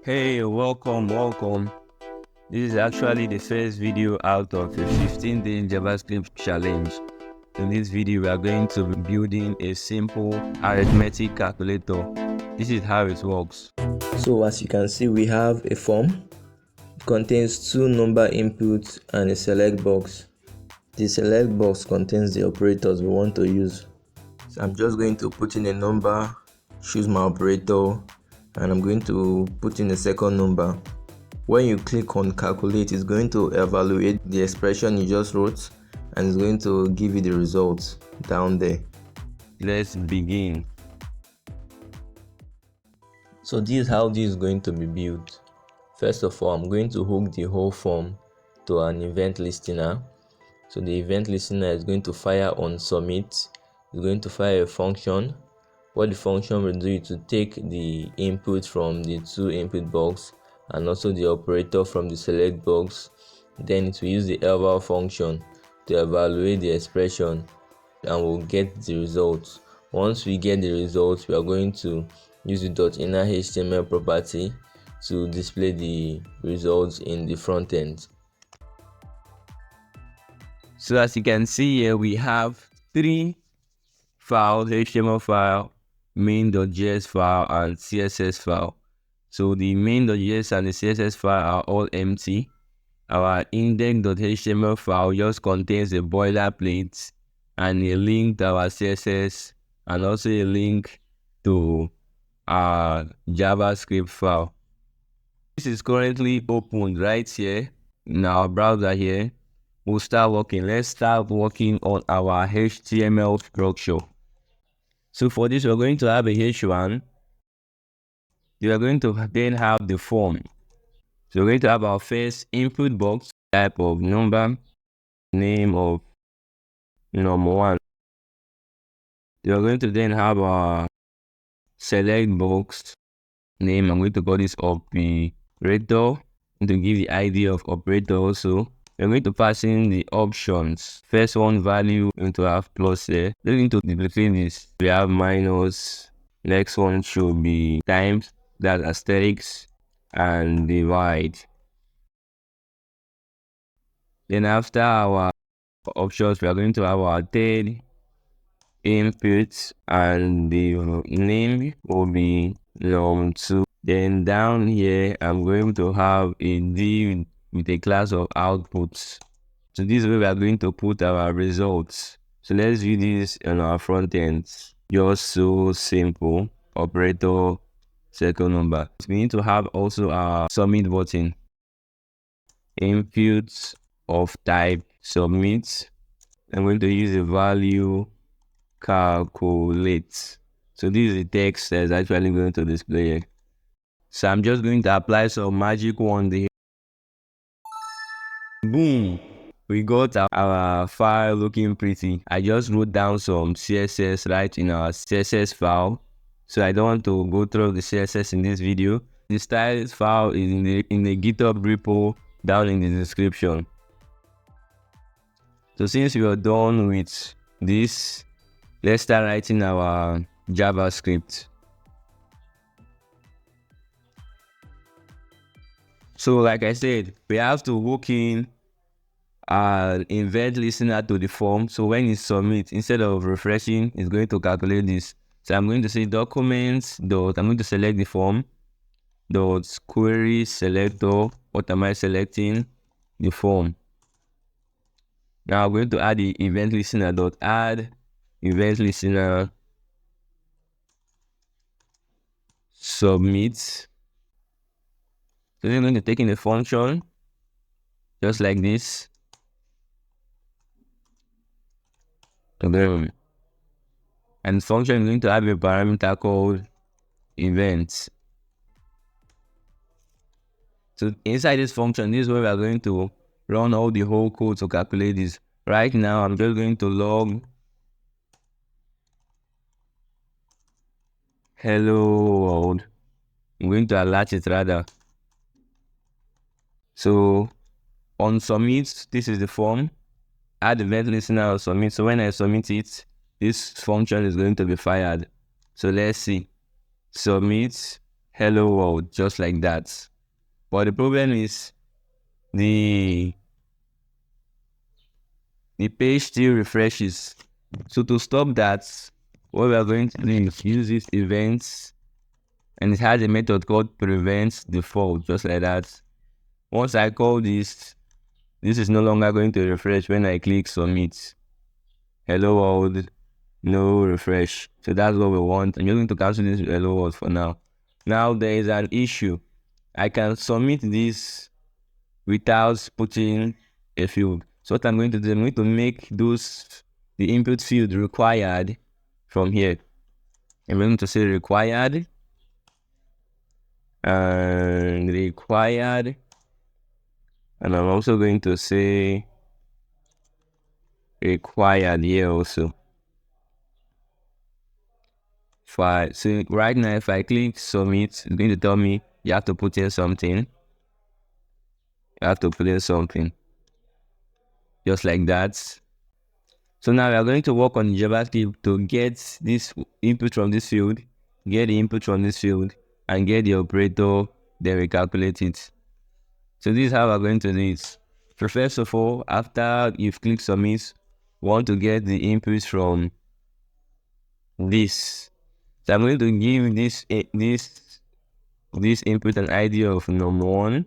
Hey, welcome. This is actually the first video out of a 15-day JavaScript challenge. In this video, we are going to be building a simple arithmetic calculator. This is how it works. So as you can see, we have a form. It contains two number inputs and a select box. The select box contains the operators we want to use. So I'm just going to put in a number, choose my operator, and I'm going to put in a second number. When you click on calculate, it's going to evaluate the expression you just wrote and it's going to give you the results down there. Let's begin. So this is how this is going to be built. First of all, I'm going to hook the whole form to an event listener. So the event listener is going to fire on submit. It's going to fire a function. What the function will do is to take the input from the two input box and also the operator from the select box. Then it will use the eval function to evaluate the expression and we'll get the results. Once we get the results, we are going to use the .inner.html property to display the results in the front end. So as you can see here, we have three files: HTML file, main.js file, and CSS file. So the main.js and the CSS file are all empty. Our index.html file just contains a boilerplate and a link to our CSS and also a link to our JavaScript file. This is currently opened right here in our browser here. We'll start working. Let's start working on our HTML structure. So for this, we're going to have a H1. We are going to then have the form. So we're going to have our first input box, type of number, name of number 1. We are going to then have our select box name. I'm going to call this operator to give the ID of operator also. We're going to pass in the options. First one value, we're going to have plus there. We're going to duplicate this. We have minus. Next one should be times, that's asterisk, and divide. Then after our options, we are going to have our third input and the name will be num2. Then down here, I'm going to have a div with a class of outputs. So this is where we are going to put our results. So let's view this on our front end. Just so simple. Operator, second number. So we need to have also our submit button. Input of type submit. I'm going to use the value calculate. So this is the text that's actually going to display. So I'm just going to apply some magic wand here. Boom! We got our file looking pretty. I just wrote down some CSS right in our CSS file. So I don't want to go through the CSS in this video. The style file is in the Github repo down in the description. So since we are done with this, let's start writing our JavaScript. So like I said, we have to hook in an event listener to the form. So when you submit, instead of refreshing, it's going to calculate this. So I'm going to say documents dot, I'm going to select the form dot query selector. What am I selecting? The form. Now I'm going to add the event listener dot add event listener submit. So then I'm going to take in a function just like this. And function is going to have a parameter called events. So inside this function, this is where we are going to run all the whole code to calculate this. Right now, I'm just going to log hello world. I'm going to alert it rather. So on submit, this is the form. Add event listener or submit. So when I submit it, this function is going to be fired. So let's see. Submit hello world, just like that. But the problem is the page still refreshes. So to stop that, what we are going to do is use this events, and it has a method called prevent default, just like that. Once I call this is no longer going to refresh when I click submit. Hello world, no refresh. So that's what we want. I'm just going to cancel this hello world for now. Now there is an issue. I can submit this without putting a field. So what I'm going to do, I'm going to make the input field required from here. I'm going to say required and required, and I'm also going to say required here also. So right now, if I click submit, it's going to tell me you have to put in something. You have to put in something, just like that. So now we are going to work on JavaScript to get this input from this field, get the input from this field, and get the operator, then we calculate it. So this is how we're going to do it. So first of all, after you've clicked submit, we want to get the inputs from this. So I'm going to give this input an ID of num1.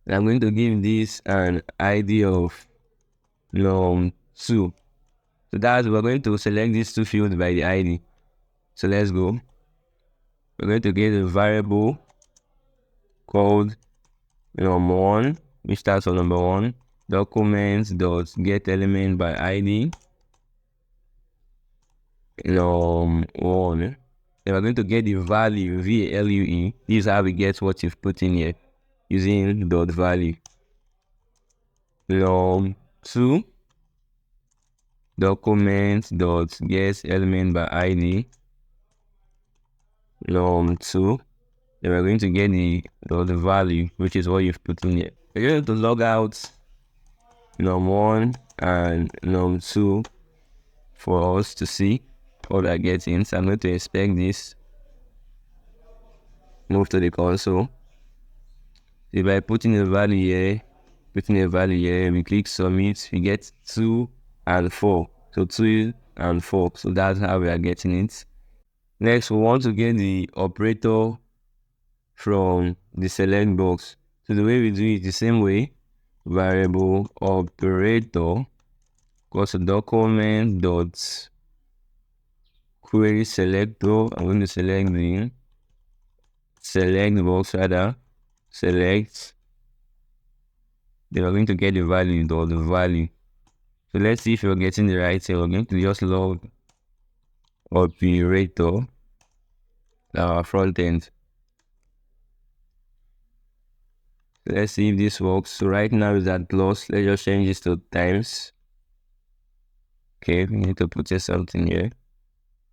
And I'm going to give this an ID of num2. So that's, we're going to select these two fields by the ID. So let's go. We're going to get a variable called num1, which starts on number 1, documents.get element by ID num1. Then we're going to get the value, value. This is how we get what you've put in here using dot value. Num2 documents.get element by ID num2. Then we're going to get the value, which is what you've put in here. We're going to log out num1 and num2 for us to see what we're getting. So I'm going to inspect this, move to the console. If I put in a value here, we click submit, we get 2 and 4. So 2 and 4. So that's how we are getting it. Next, we want to get the operator from the select box. So the way we do it the same way, variable operator equals to document dot query selector. I'm going to select the select box rather, select. Then we're going to get the value or the value. So let's see if you're getting the right thing. We're going to just log operator, our front end. Let's see if this works. So right now is at plus. Let's just change this to times. Okay, we need to put something here.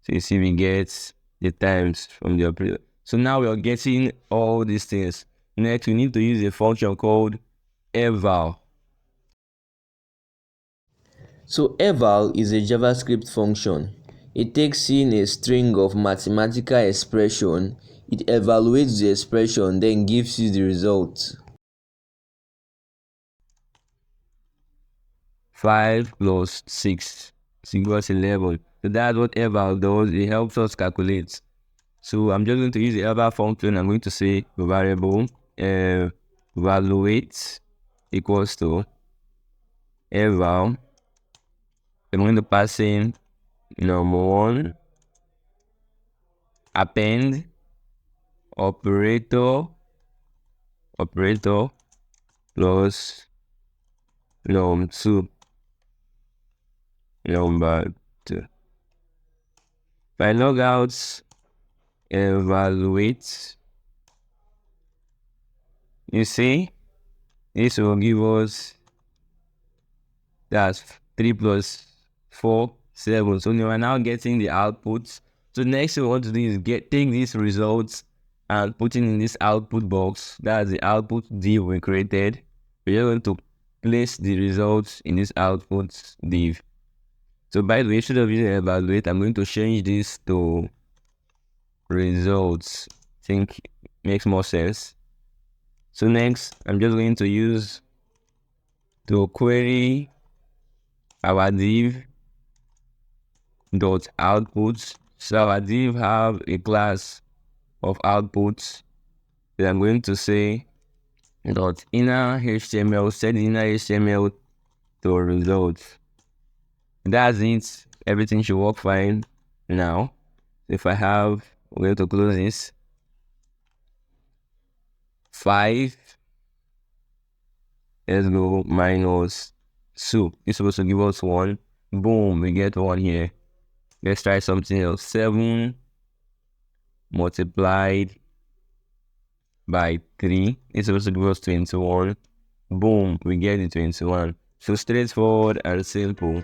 So you see we get the times from the operator. So now we are getting all these things. Next, we need to use a function called eval. So eval is a JavaScript function. It takes in a string of mathematical expression, it evaluates the expression, then gives you the result. 5 plus 6 is equals 11. So that's what eval does. It helps us calculate. So I'm just going to use the eval function. I'm going to say variable evaluate equals to eval. I'm going to pass in num1 append operator plus num2 number 2. If I log out evaluate, you see this will give us that's 3 plus 4 7. So we are now getting the output. So next we want to do is take these results and put it in this output box. That's the output div we created. We're going to place the results in this output div. So by the way, instead of using evaluate, I'm going to change this to results. think makes more sense. So next, I'm just going to use to query our div dot outputs. So our div have a class of outputs. Then I'm going to say dot inner HTML, set the inner HTML to results. That's it. Everything should work fine now. If I have, we're going to close this. 5, let's go, minus 2. It's supposed to give us 1. Boom, we get 1 here. Let's try something else. 7 multiplied by 3. It's supposed to give us 21. Boom, we get the 21. So straightforward and simple.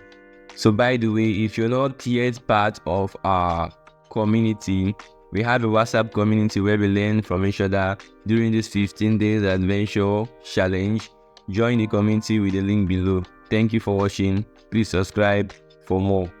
So by the way, if you're not yet part of our community, we have a WhatsApp community where we learn from each other during this 15 days adventure challenge. Join the community with the link below. Thank you for watching. Please subscribe for more.